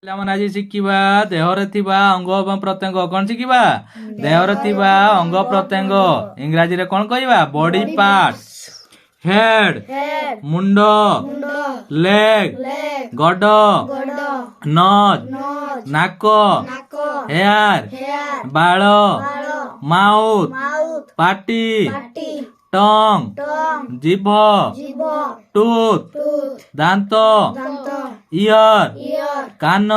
ପିଲାମାନେ ଆଜି ଶିଖିବା ଦେହରେ ଥିବା ଅଙ୍ଗ ଏବଂ ପ୍ରତ୍ୟଙ୍ଗ। କଣ ଶିଖିବା? ଦେହରେ ଥିବା ଅଙ୍ଗ ପ୍ରତ୍ୟଙ୍ଗ। ଇଂରାଜୀରେ କଣ କହିବା? Body part. ହେଡ ମୁଣ୍ଡ, ଲେଗ ଗଡ, ନଜ ନାକ, ହେୟାର ବାଳ, ମାଉଥ ପାଟି, ଟଙ୍ଗ ଜିଭ, ଟୁଥ ଦାନ୍ତ, ଇୟର କାନ,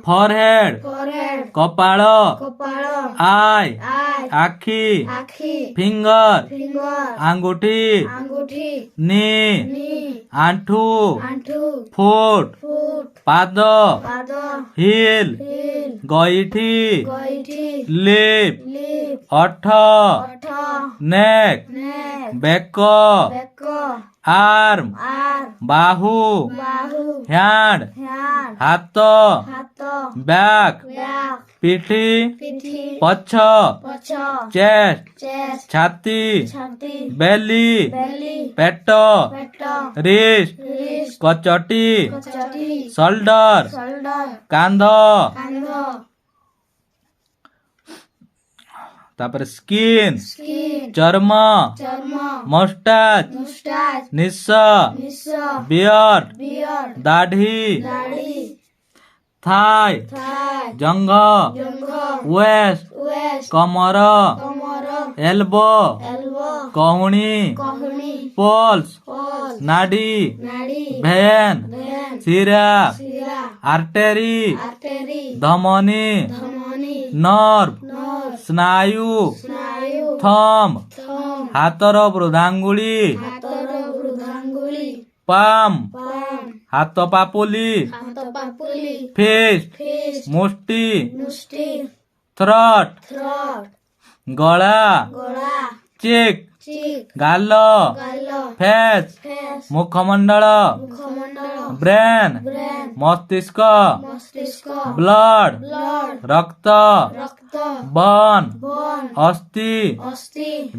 ଫरहेଡ କପାଳ, ଆଇ ଆଖି, ଫିଙ୍ଗର ଆଙ୍ଗୁଠି, ନି ଆଣ୍ଠୁ, ଫୁଟ ପାଦ, ହିଲ ଗଇଠି, ଲିପ ଓଠ, ନେକ୍ ବେକ, ଆର୍ମ ବାହୁ, ହ୍ୟାଣ୍ଡ ହାତ, ବ୍ୟାକ୍ ପିଠି, ପଛ, ଚେଷ୍ଟ ଛାତି, ବେଲି ପେଟ, ରିଷ୍ଟ କଚଟି, ସୋଲ୍ଡର କାନ୍ଧ, ତାପରେ ସ୍କିନ୍ ଚର୍ମ, ମଷ୍ଟାଚ ନିଶ, ବିୟର୍ଡ ଦାଢି, ଥାଇ ଜଙ୍ଘ, ୱେଷ୍ଟ କମର, ଏଲବୋ କହୁଣି, ପଲ୍ସ ନାଡି, ଭେନ୍ ଶିରା, ଆର୍ଟେରୀ ଧମନୀ, ନର୍ଭ ସ୍ନାୟୁ, ଥମ୍ବ ହାତର ବୃଦ୍ଧାଙ୍ଗୁଳି, ପାମ୍ ହାତ ପାପୁଲି, ଫିଷ୍ଟ ମୁଷ୍ଟି, ଥ୍ରୋଟ୍ ଗଳା, ଚିକ୍ ଗାଲ, ଫେସ୍ ମୁଖମଣ୍ଡଳ, ବ୍ରେନ୍ ମସ୍ତିଷ୍କ, ବ୍ଲଡ ରକ୍ତ, ବନ୍ ଅସ୍ଥି,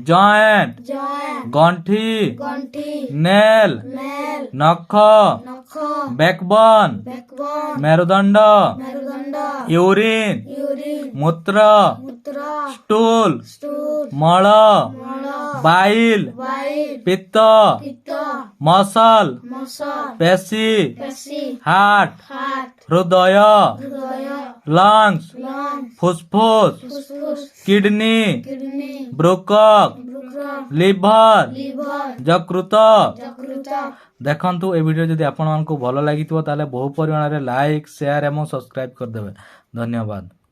ଜଏଣ୍ଟ ଗଣ୍ଠି, ନେଲ୍ ନଖ, ବ୍ୟାକବୋନ୍ ମେରୁଦଣ୍ଡ, ୟୁରିନ୍ ମୂତ୍ର, ଷ୍ଟୁଲ ମଳ, ବାଇଲ ପିତ୍ତ, ମସଲ ପେଶୀ, ହାର୍ଟ ହୃଦୟ, ଲଙ୍ଗସ ଫୁସଫୁସ, କିଡନୀ ବୃକକ୍, লিভর যକୃତ। ଦେଖନ୍ତୁ ଏ ଭିଡ଼ିଓ ଯଦି ଆପଣମାନଙ୍କୁ ଭଲ ଲାଗିଥିବ ତାହେଲେ ବହୁ ପରିମାଣରେ ଲାଇକ୍ ସେୟାର ଏବଂ ସବସ୍କ୍ରାଇବ କରିଦେବେ। ଧନ୍ୟବାଦ।